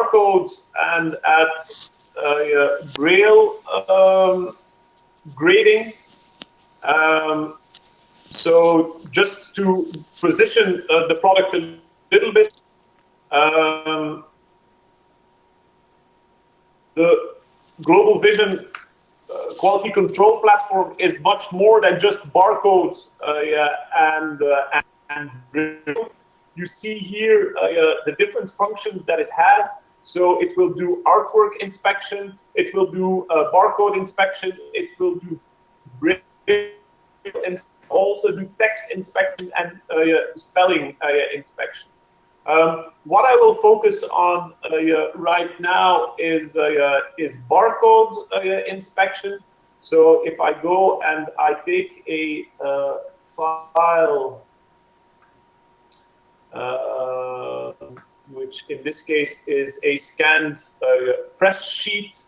barcode and at Braille grading. So just to position the product a little bit, the Global Vision quality control platform is much more than just barcode and Braille. You see here the different functions that it has. So it will do artwork inspection, it will do barcode inspection, it will do Braille, and also do text inspection and spelling inspection. What I will focus on right now is barcode inspection. So if I go and I take a file, which in this case is a scanned press sheet,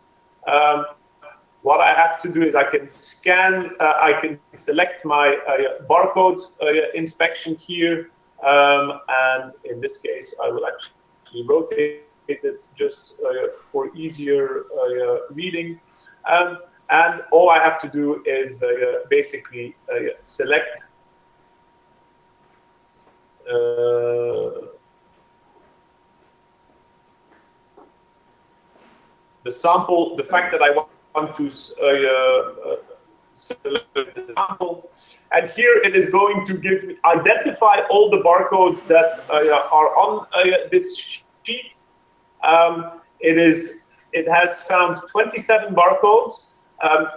what I have to do is I can scan, I can select my barcode inspection here, and in this case I will actually rotate it just for easier reading, and all I have to do is basically select the sample, the fact that I want to select the sample, and here it is going to give me, identify all the barcodes that are on this sheet. It has found 27 barcodes.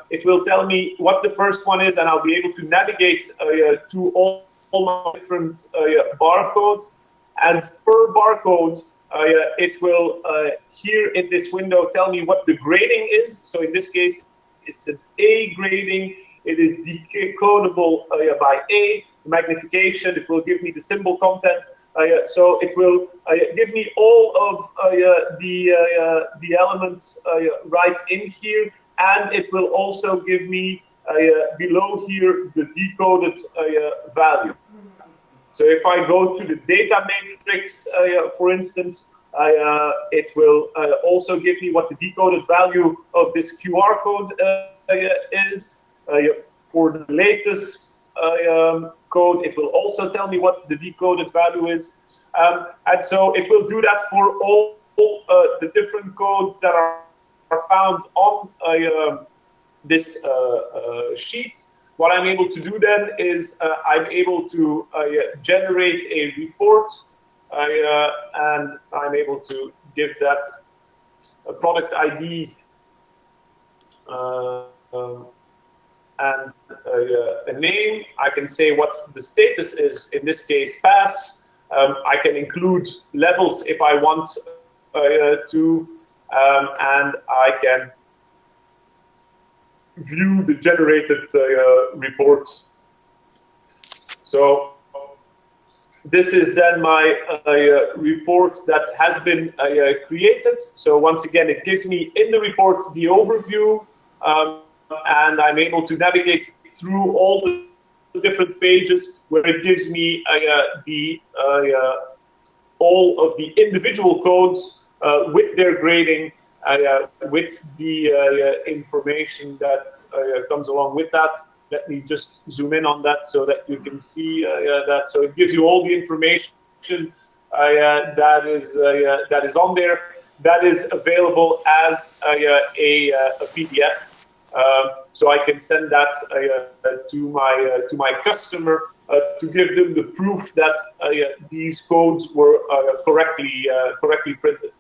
It will tell me what the first one is, and I'll be able to navigate to all my different barcodes, and per barcode it will here in this window tell me what the grading is. So in this case it's an A grading. It is decodable by A. Magnification, it will give me the symbol content. So it will give me all of the elements right in here, and it will also give me below here the decoded value. So if I go to the data matrix, for instance, it will also give me what the decoded value of this QR code is. For the latest code, it will also tell me what the decoded value is. And so it will do that for all the different codes that are found on this sheet. What I'm able to do then is I'm able to generate a report, and I'm able to give that a product ID and a name. I can say what the status is, in this case pass. I can include levels if I want to, and I can view the generated report. So this is then my report that has been created. So once again, it gives me in the report the overview, and I'm able to navigate through all the different pages where it gives me all of the individual codes with their grading, with the information that comes along with that. Let me just zoom in on that so that you can see that. So it gives you all the information that is on there, that is available as a PDF. So I can send that to my customer to give them the proof that these codes were correctly printed.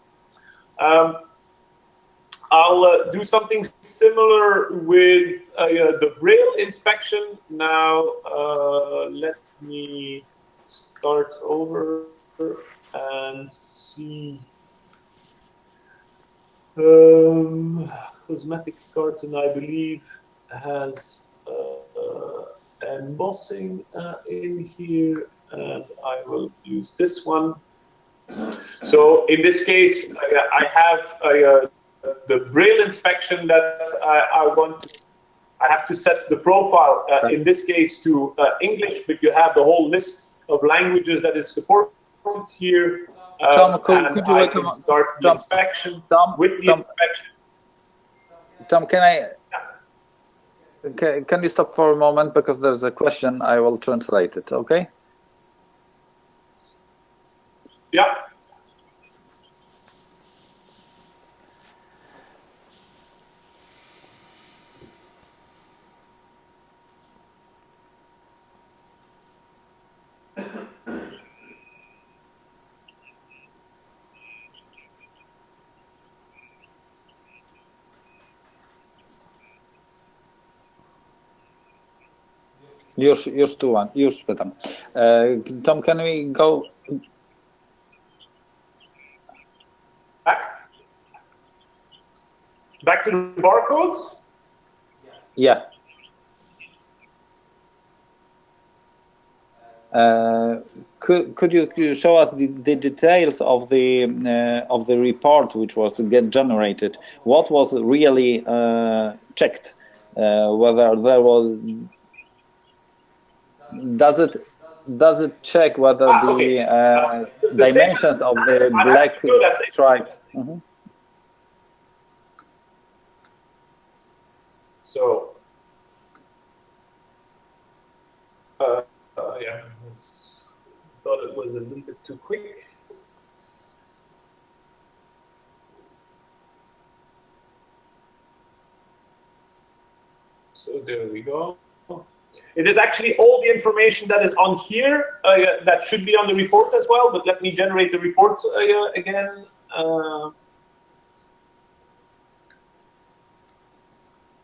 I'll do something similar with the Braille inspection. Now, let me start over and see. Cosmetic carton, I believe, has embossing in here, and I will use this one. So in this case, I have the Braille inspection that I have to set the profile, in this case to English, but you have the whole list of languages that is supported here. Tom, could you I can start the inspection with the inspection. Tom, can you stop for a moment, because there's a question, I will translate it, okay? Yeah. Już pytam. Tom, can we go back to the barcodes? Yeah. Could you show us the details of the report which was generated? What was really checked? Whether there was does it check whether the dimensions of the black stripe? Mm-hmm. So, yeah, thought it was a little bit too quick. So there we go. It is actually all the information that is on here that should be on the report as well, but let me generate the report again.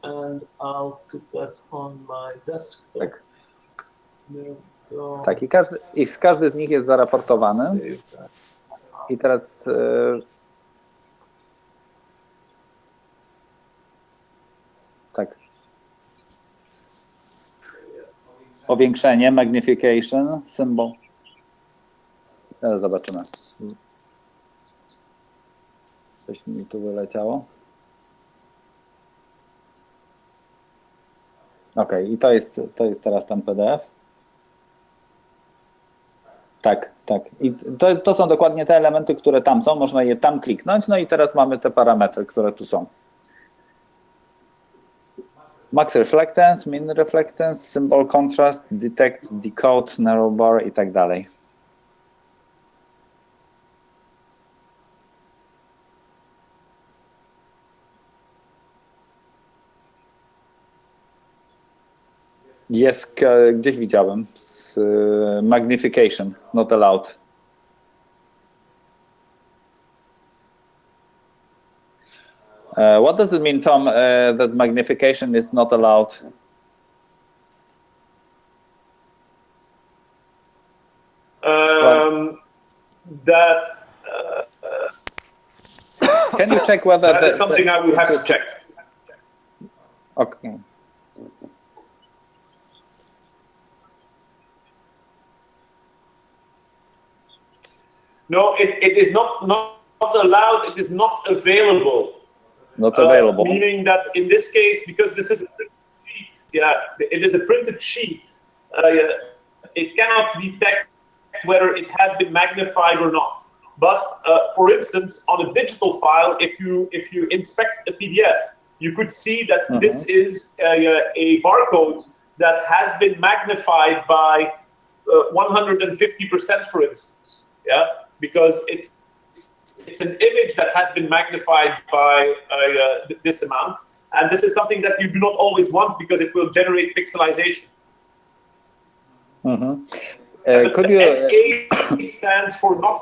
And I'll put that on my desktop. Tak, każdy z nich jest zaraportowany. I teraz tak. Powiększenie, magnification, symbol. Teraz zobaczymy. Coś mi tu wyleciało. OK, i to jest teraz ten PDF. Tak. I to są dokładnie te elementy, które tam są. Można je tam kliknąć. No i teraz mamy te parametry, które tu są. Max reflectance, min reflectance, symbol contrast, detect, decode, narrow bar i tak dalej. Jest, gdzieś widziałem, z magnification, not allowed. What does it mean, Tom, that magnification is not allowed? Can you check whether that is something I would have to check? Okay. No, it is not allowed. It is not available. Not available. Meaning that in this case, because this is a printed sheet, it is a printed sheet. It cannot detect whether it has been magnified or not. But for instance, on a digital file, if you inspect a PDF, you could see that this is a barcode that has been magnified by 150%, for instance. Yeah, because it's an image that has been magnified by this amount, and this is something that you do not always want because it will generate pixelization. Could you? NA stands for not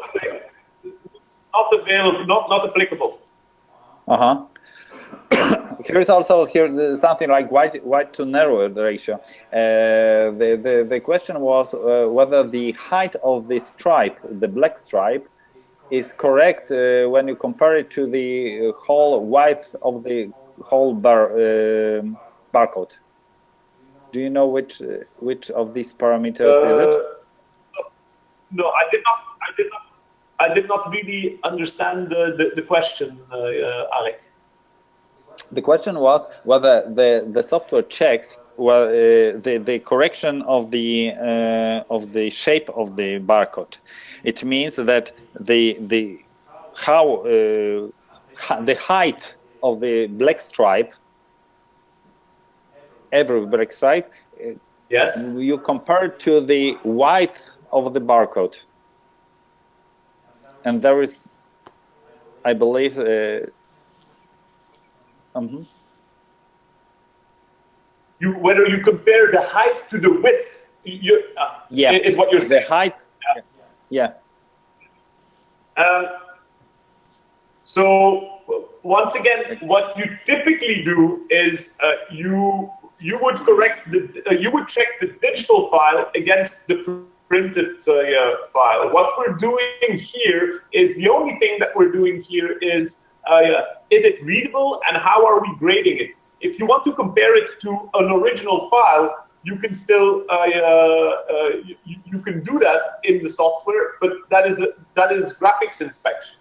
available, not applicable. Here is also something like white to narrow ratio. The question was whether the height of the stripe, the black stripe, is correct when you compare it to the whole width of the whole barcode. Do you know which of these parameters is it? No, I did not really understand the question, Alec. The question was whether the software checks the correction of the shape of the barcode. It means that the height of the black stripe, every black stripe, yes, you compare to the width of the barcode, and there is, I believe, whether you compare the height to the width, yeah, is what you're saying. the height, yeah. So once again, what you typically do is you would you would check the digital file against the printed file. What we're doing here is the only thing that we're doing here is it readable and how are we grading it? If you want to compare it to an original file, you can still you can do that in the software, but that is graphics inspection.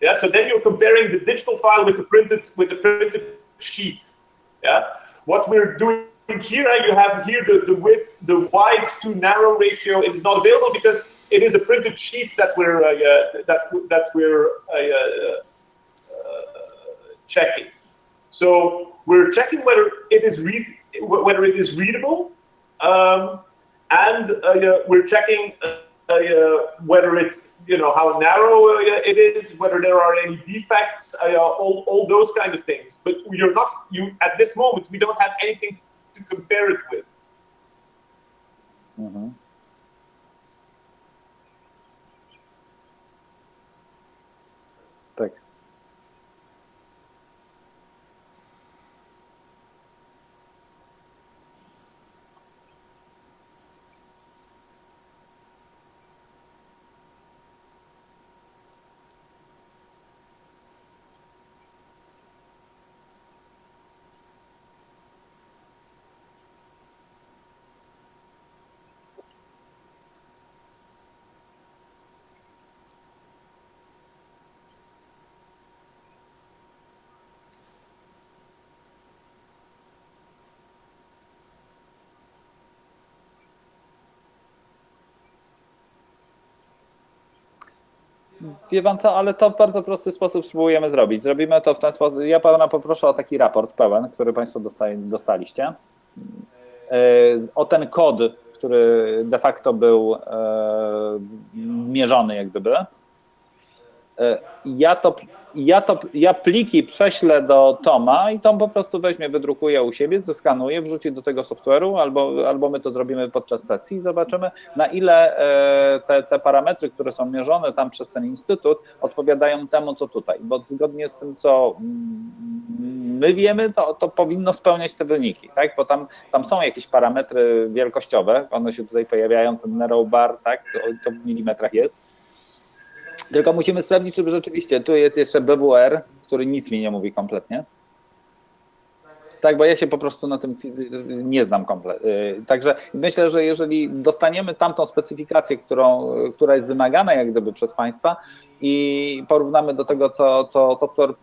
Yeah, so then you're comparing the digital file with the printed sheet. Yeah, what we're doing here, you have here the width, the wide to narrow ratio. It is not available because it is a printed sheet that we're checking. So we're checking whether it is readable, and we're checking whether it's, how narrow it is, whether there are any defects, all those kind of things. But at this moment we don't have anything to compare it with. Tak. Wie pan co, ale to w bardzo prosty sposób spróbujemy zrobić. Zrobimy to w ten sposób. Ja pana poproszę o taki raport pełen, który państwo dostaliście. O ten kod, który de facto był mierzony jak gdyby. Ja pliki prześlę do Toma i Tom po prostu weźmie, wydrukuje u siebie, zeskanuje, wrzuci do tego software'u, albo my to zrobimy podczas sesji i zobaczymy, na ile te parametry, które są mierzone tam przez ten instytut, odpowiadają temu, co tutaj, bo zgodnie z tym, co my wiemy, to powinno spełniać te wyniki, tak? Bo tam są jakieś parametry wielkościowe, one się tutaj pojawiają, ten narrow bar, tak? To w milimetrach jest. Tylko musimy sprawdzić, czy rzeczywiście tu jest jeszcze BWR, który nic mi nie mówi kompletnie. Tak, bo ja się po prostu na tym nie znam kompletnie. Także myślę, że jeżeli dostaniemy tamtą specyfikację, która jest wymagana jak gdyby przez państwa i porównamy do tego, co software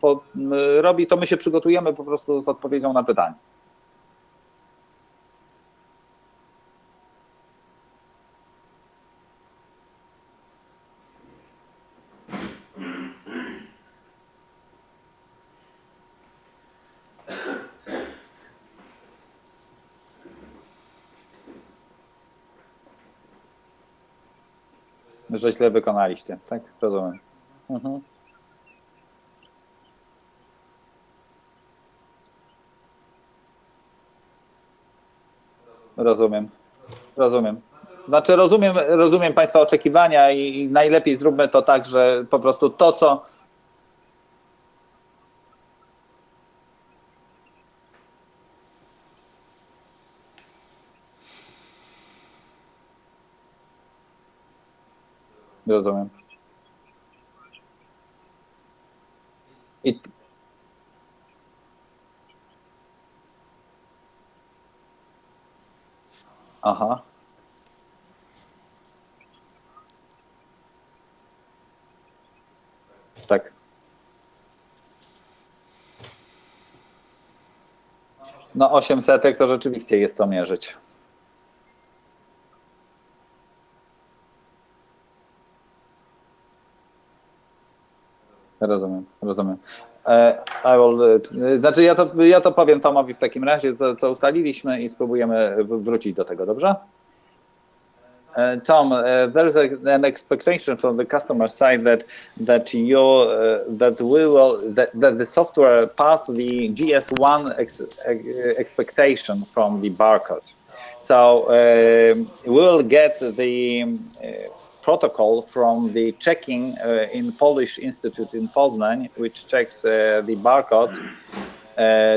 robi, to my się przygotujemy po prostu z odpowiedzią na pytanie. Że źle wykonaliście, tak? Rozumiem. Rozumiem. Znaczy rozumiem państwa oczekiwania i najlepiej zróbmy to tak, że po prostu to, co... Rozumiem. Aha. Tak. No 800 to rzeczywiście jest co mierzyć. Rozumiem. Znaczy ja to powiem Tomowi w takim razie, co ustaliliśmy i spróbujemy wrócić do tego, dobrze? Tom, there's an expectation from the customer side that the software pass the GS1 expectation from the barcode. So we will get the protocol from the checking in Polish Institute in Poznań, which checks the barcodes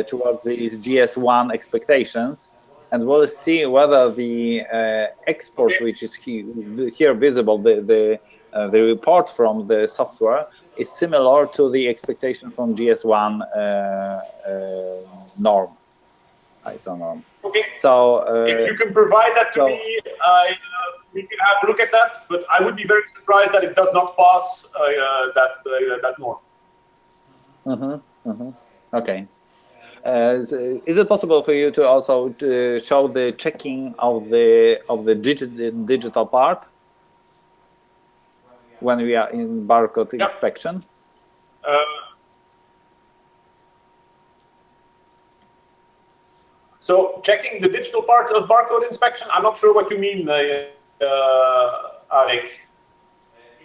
towards these GS1 expectations, and we'll see whether the export, which is here visible, the report from the software, is similar to the expectation from GS1 norm, ISO norm. Okay. So if you can provide that to me, we can have a look at that. But I would be very surprised that it does not pass that norm. Okay. Is it possible for you to also show the checking of the digital part when we are in barcode inspection? So checking the digital part of barcode inspection, I'm not sure what you mean, Alek.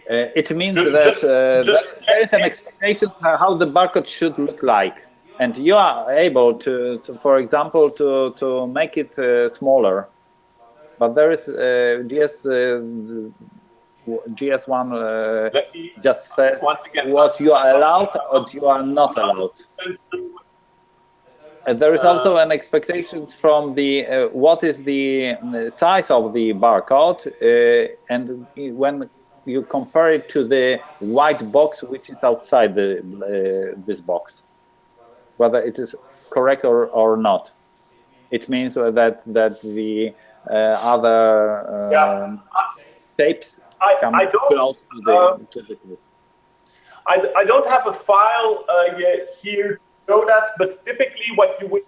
It means that there is an expectation how the barcode should look like. And you are able to for example, to make it smaller, but there is GS1 just says what you are allowed or you are not allowed. There is also an expectation from the what is the size of the barcode, and when you compare it to the white box which is outside this box, whether it is correct or not. It means that the other shapes come close to the group. I don't have a file here to show that, but typically what you would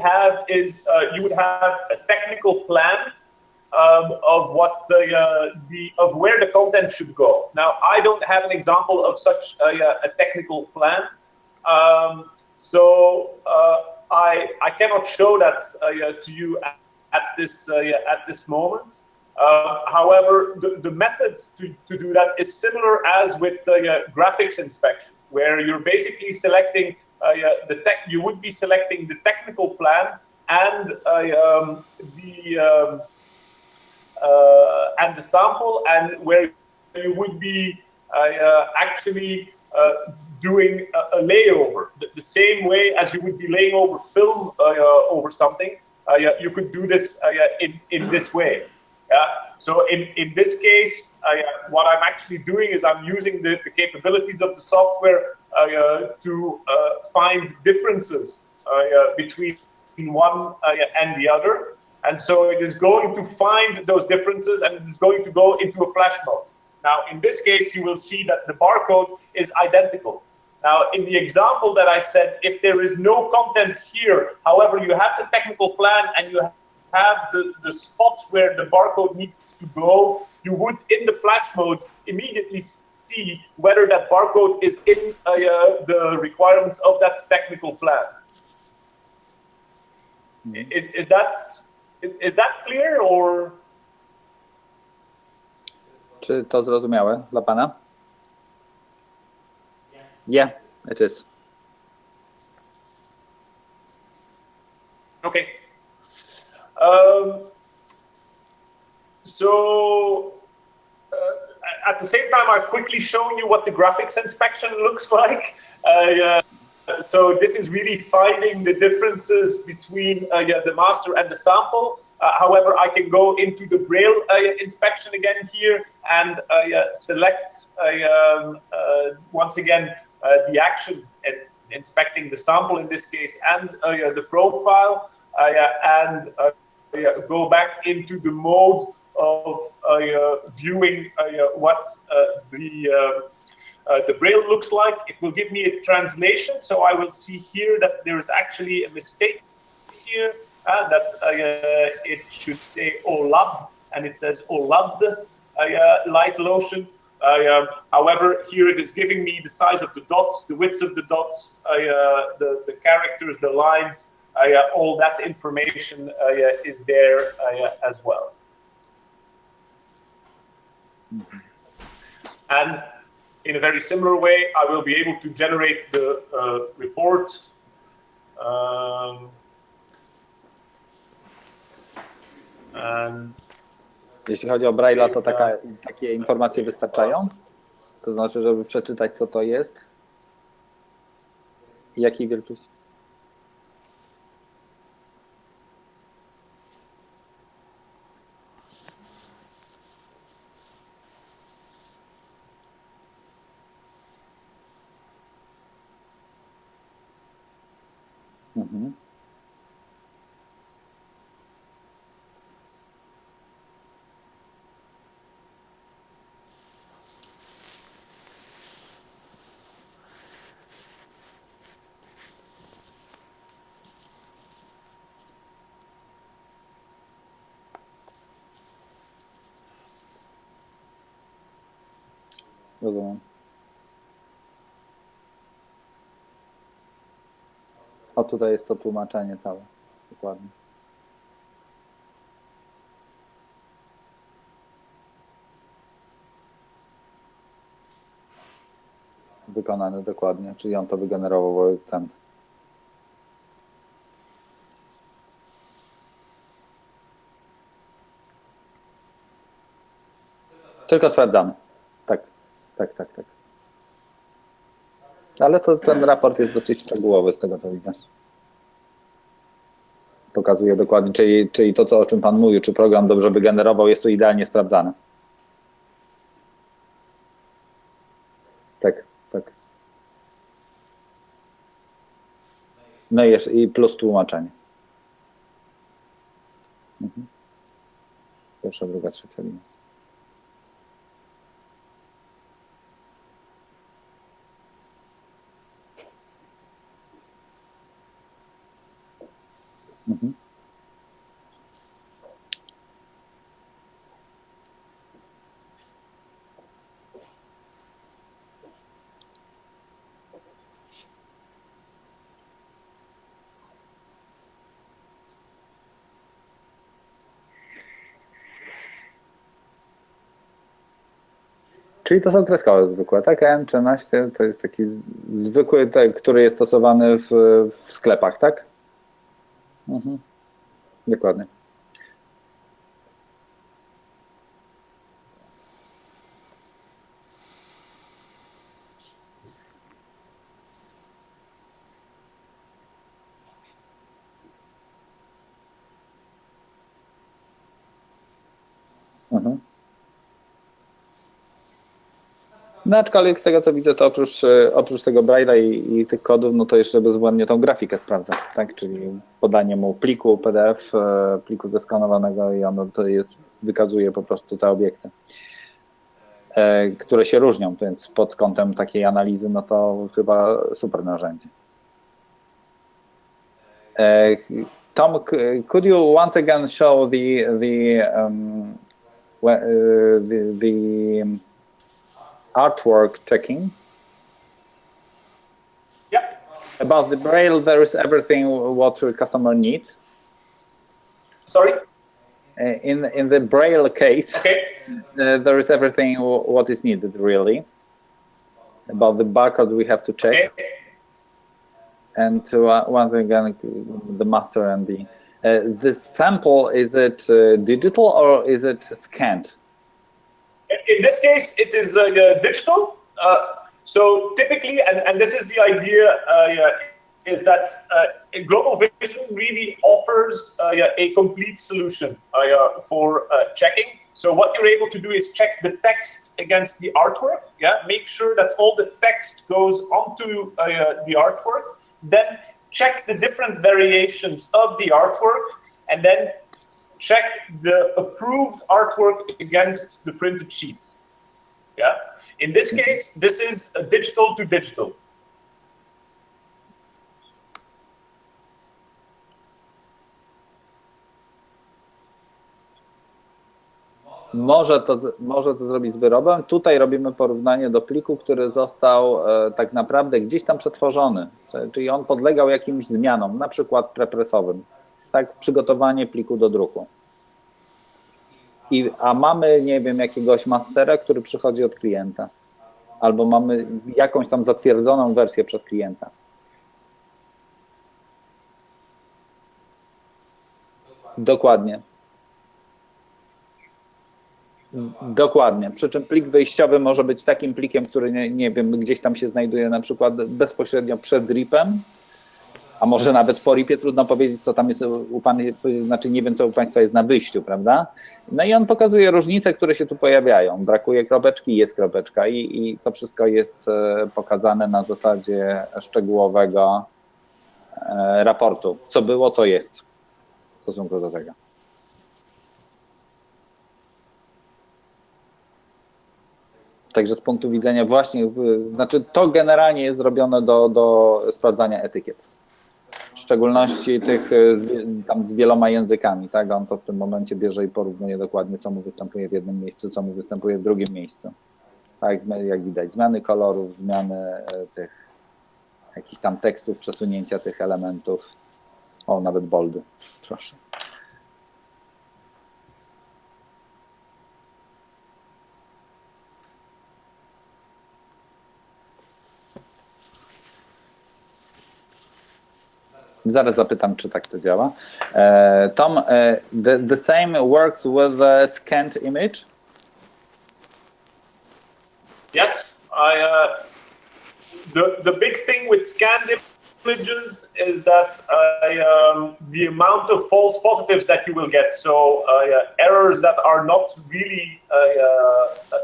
have is you would have a technical plan of what of where the content should go. Now, I don't have an example of such a technical plan. So I cannot show that to you at this moment. However, the method to do that is similar as with graphics inspection, where you're basically selecting you would be selecting the technical plan and the sample, and where you would be actually doing a layover, the same way as you would be laying over film over something. You could do this in this way. So in this case, what I'm actually doing is I'm using the capabilities of the software to find differences between one and the other. And so it is going to find those differences, and it is going to go into a flash mode. Now, in this case, you will see that the barcode is identical. Now, in the example that I said, if there is no content here, however, you have the technical plan and you have the spot where the barcode needs to go, you would, in the flash mode, immediately see whether that barcode is in the requirements of that technical plan. Is that clear, or? Czy to zrozumiałe dla pana? Yeah, it is. Okay. So at the same time, I've quickly shown you what the graphics inspection looks like. So this is really finding the differences between the master and the sample. However, I can go into the Braille inspection again here and select once again the action and inspecting the sample in this case and the profile, and go back into the mode of viewing what the Braille looks like. It will give me a translation, so I will see here that there is actually a mistake here that it should say OLAB, and it says OLAD light lotion. However, here it is giving me the size of the dots, the width of the dots, the characters, the lines, all that information is there as well. Mm-hmm. And in a very similar way, I will be able to generate the report. Jeśli chodzi o Braille'a, to takie informacje wystarczają? To znaczy, żeby przeczytać, co to jest? I jakiej wielkości? Mhm. Rozumiem. O, tutaj jest to tłumaczenie całe. Dokładnie. Wykonane dokładnie, czyli on to wygenerował, bo ten. Tylko sprawdzamy. Tak. Ale to ten raport jest dosyć szczegółowy, z tego co widzę. Pokazuje dokładnie, czyli to, o czym Pan mówił, czy program dobrze wygenerował, jest tu idealnie sprawdzane. Tak. No i plus tłumaczenie. Mhm. Pierwsza, druga, trzecia linia. Mhm. Czyli to są kreskowe zwykłe, tak? N13 to jest taki zwykły, który jest stosowany w sklepach, tak? Mhm. Dokładnie. Mhm. No aczkolwiek z tego co widzę, to oprócz tego Braille'a i tych kodów, no to jeszcze bezbłędnie tą grafikę sprawdza, tak? Czyli podanie mu pliku PDF, pliku zeskanowanego i ono to wykazuje po prostu te obiekty, które się różnią, więc pod kątem takiej analizy, no to chyba super narzędzie. Tom, could you once again show the artwork checking? Yep. About the Braille, there is everything what the customer needs. Sorry? In the Braille case, okay. There is everything what is needed, really. About the barcode we have to check. Okay. And once again, the master and the sample, is it digital or is it scanned? In this case, it is digital. So typically, and this is the idea, is that Global Vision really offers a complete solution for checking. So what you're able to do is check the text against the artwork. Yeah, make sure that all the text goes onto the artwork. Then check the different variations of the artwork, and then check the approved artwork against the printed sheet. Yeah. In this case, this is a digital to digital. Może to zrobić z wyrobem. Tutaj robimy porównanie do pliku, który został tak naprawdę gdzieś tam przetworzony, czyli on podlegał jakimś zmianom, na przykład prepresowym. Tak, przygotowanie pliku do druku. A mamy, nie wiem, jakiegoś mastera, który przychodzi od klienta. Albo mamy jakąś tam zatwierdzoną wersję przez klienta. Dokładnie. Dokładnie. Przy czym plik wyjściowy może być takim plikiem, który nie wiem, gdzieś tam się znajduje na przykład bezpośrednio przed RIP-em, a może nawet po RIP-ie trudno powiedzieć, co tam jest u Pana, znaczy nie wiem, co u Państwa jest na wyjściu, prawda? No i on pokazuje różnice, które się tu pojawiają. Brakuje kropeczki, jest kropeczka i to wszystko jest pokazane na zasadzie szczegółowego raportu. Co było, co jest w stosunku do tego. Także z punktu widzenia właśnie, znaczy to generalnie jest zrobione do sprawdzania etykiet. W szczególności tych tam z wieloma językami, tak? On to w tym momencie bierze i porównuje dokładnie, co mu występuje w jednym miejscu, co mu występuje w drugim miejscu. Tak, jak widać, zmiany kolorów, zmiany tych jakichś tam tekstów, przesunięcia tych elementów. O, nawet boldy, proszę. Zaraz zapytam, czy tak to działa. Tom, the same works with the scanned image? Yes, the big thing with scanned images is that the amount of false positives that you will get, so errors that are not really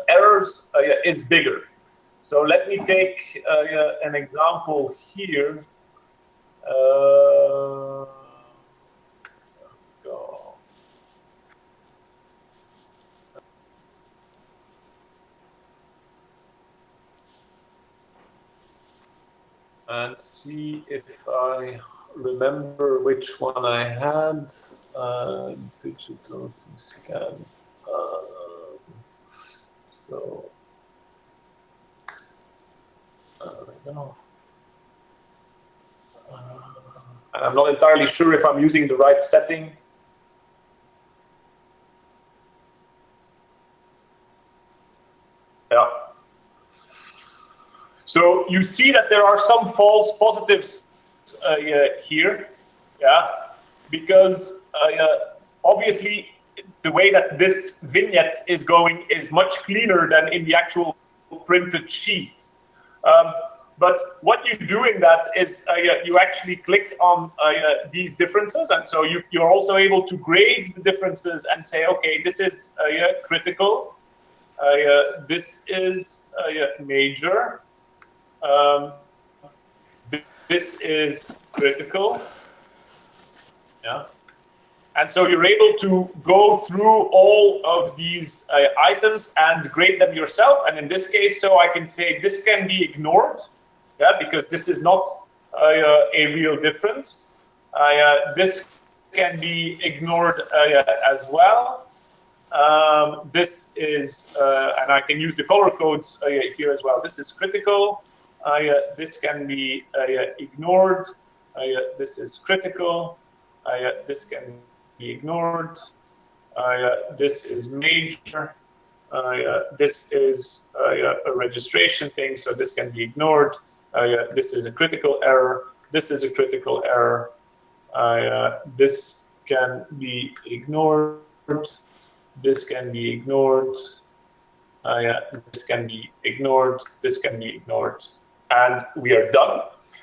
errors, is bigger. So let me take an example here. Go. And see if I remember which one I had. Digital to scan. So there we go. And I'm not entirely sure if I'm using the right setting. Yeah. So you see that there are some false positives here, yeah, because obviously the way that this vignette is going is much cleaner than in the actual printed sheet. But what you do in that is you actually click on these differences, and so you're also able to grade the differences and say, okay, this is critical, this is major, this is critical, yeah. And so you're able to go through all of these items and grade them yourself. And in this case, so I can say this can be ignored. Yeah, because this is not a real difference. This can be ignored as well. This is, and I can use the color codes here as well. This is critical. This can be ignored. This is critical. This can be ignored. This is major. This is a registration thing, so this can be ignored. This is a critical error. This is a critical error. This can be ignored. This can be ignored. This can be ignored. This can be ignored. And we are done.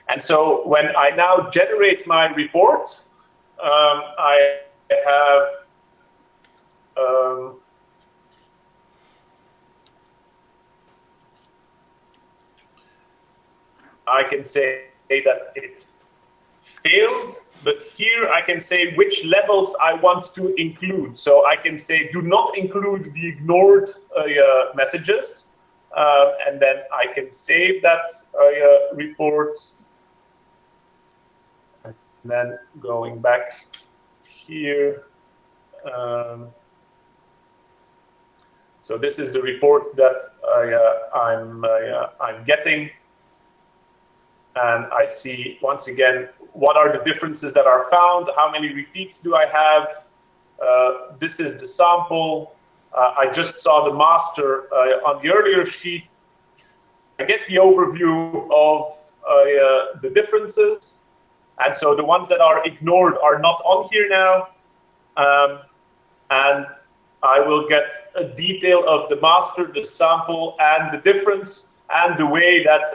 And so when I now generate my report, I have I can say that it failed, but here I can say which levels I want to include. So I can say do not include the ignored messages, and then I can save that report. And then going back here, So this is the report that I'm getting. And I see, once again, what are the differences that are found? How many repeats do I have? This is the sample. I just saw the master on the earlier sheet. I get the overview of the differences. And so the ones that are ignored are not on here now. And I will get a detail of the master, the sample, and the difference, and the way that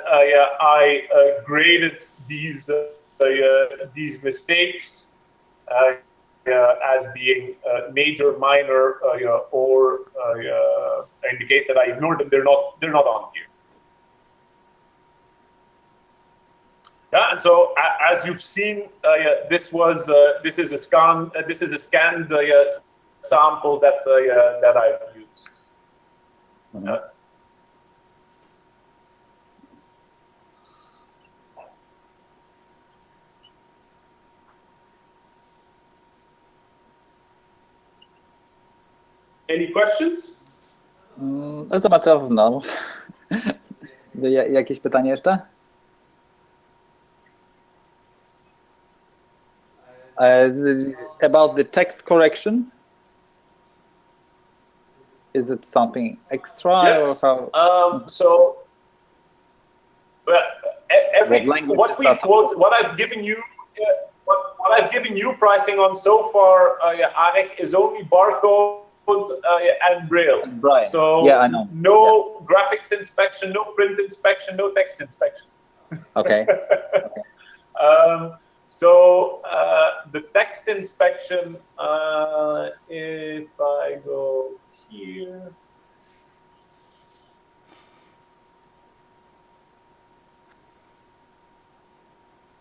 I graded these mistakes as being major, minor, or in the case that I ignored them, they're not on here. Yeah, and so as you've seen, this is a scanned sample that I've used. Mm-hmm. Any questions? As a matter of no. Jakieś pytanie jeszcze? About the text correction? Is it something extra? Yes. Or how? So, what I've given you, what I've given you pricing on so far, Anik, is only barcode and Braille. So yeah, I know. No graphics inspection, no print inspection, no text inspection. Okay. So the text inspection, if I go here,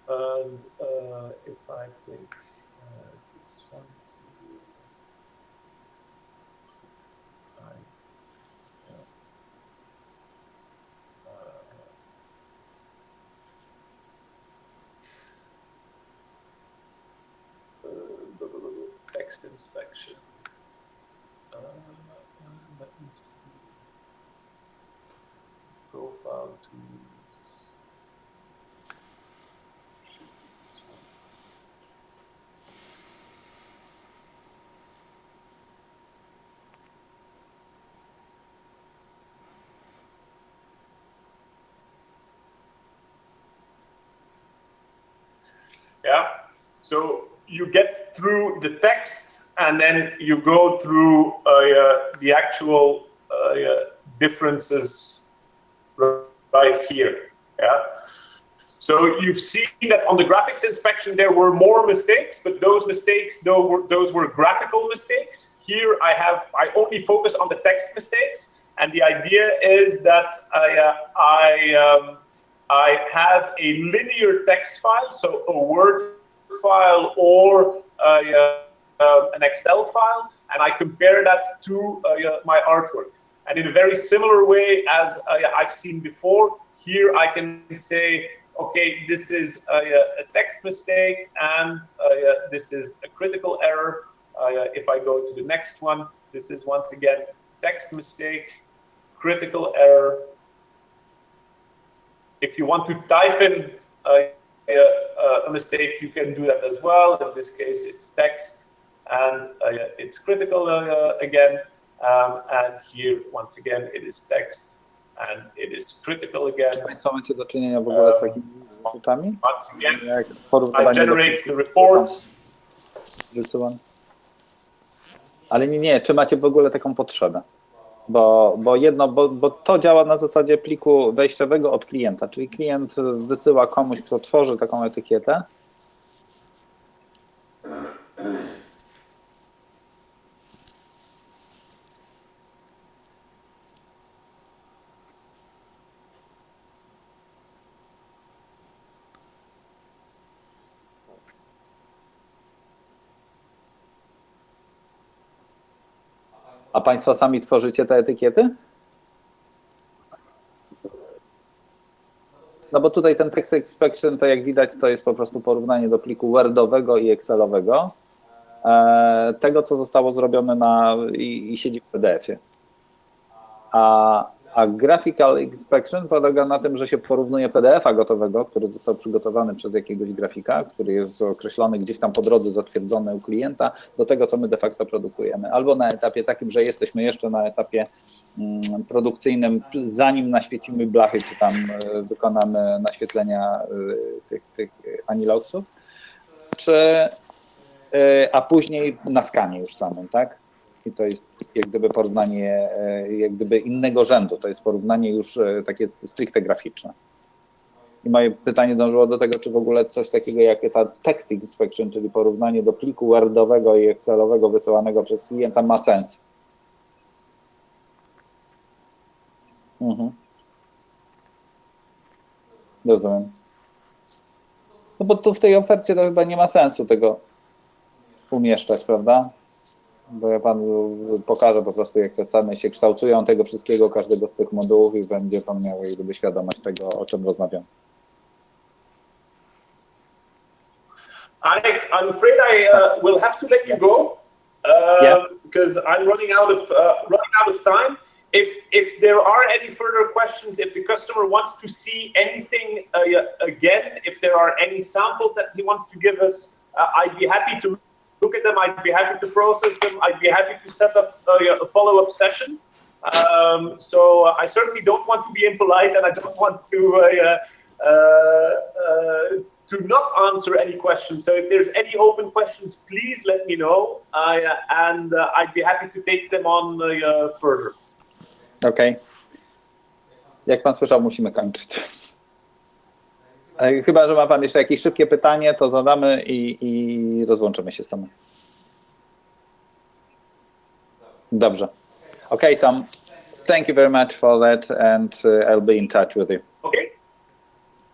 and if I take this one here, right, yes. Text inspection. Let me see. Profile tools. Should be this one. Yeah. So you get through the text, and then you go through the actual differences right here. Yeah. So you've seen that on the graphics inspection there were more mistakes, but those mistakes those were graphical mistakes. Here I only focus on the text mistakes, and the idea is that I have a linear text file, so a Word file or an Excel file, and I compare that to my artwork. And in a very similar way as I've seen before, here I can say, okay, this is a text mistake, and this is a critical error. If I go to the next one, this is once again text mistake, critical error. If you want to type in a mistake, you can do that as well. In this case, it's text, and it's critical again. And here, once again, it is text, and it is critical again. Czy Państwo macie do czynienia w ogóle z takimi rzeczami? Once again, I generate the reports. Wysyłam. Ale nie, czy macie w ogóle taką potrzebę? Bo to działa na zasadzie pliku wejściowego od klienta, czyli klient wysyła komuś, kto tworzy taką etykietę. A Państwo sami tworzycie te etykiety? No bo tutaj ten text inspection, to jak widać, to jest po prostu porównanie do pliku Wordowego i Excelowego. Tego, co zostało zrobione i siedzi w PDF-ie. A graphical inspection polega na tym, że się porównuje PDF-a gotowego, który został przygotowany przez jakiegoś grafika, który jest określony gdzieś tam po drodze, zatwierdzony u klienta, do tego, co my de facto produkujemy. Albo na etapie takim, że jesteśmy jeszcze na etapie produkcyjnym, zanim naświecimy blachy, czy tam wykonamy naświetlenia tych aniloxów, a później na skanie już samym, tak? I to jest jak gdyby porównanie jak gdyby innego rzędu, to jest porównanie już takie stricte graficzne. I moje pytanie dążyło do tego, czy w ogóle coś takiego jak ta text inspection, czyli porównanie do pliku Wordowego i Excelowego wysyłanego przez klienta ma sens. Rozumiem. No bo tu w tej ofercie to chyba nie ma sensu tego umieszczać, prawda? Bo ja panu pokażę po prostu, jak te ceny się kształtują tego wszystkiego, każdego z tych modułów i będzie pan miał jak gdyby świadomość tego, o czym rozmawiam. Alek, I'm afraid I will have to let you go because I'm running out of time. If there are any further questions, if the customer wants to see anything again, if there are any samples that he wants to give us, I'd be happy to look at them. I'd be happy to process them. I'd be happy to set up a follow-up session. So I certainly don't want to be impolite, and I don't want to not answer any questions. So if there's any open questions, please let me know, and I'd be happy to take them on further. Okej. Jak pan słyszał, musimy kończyć. Chyba że ma pan jeszcze jakieś szybkie pytanie, to zadamy i rozłączymy się z tym. Dobrze. Okay, Tom. Thank you very much for that, and I'll be in touch with you.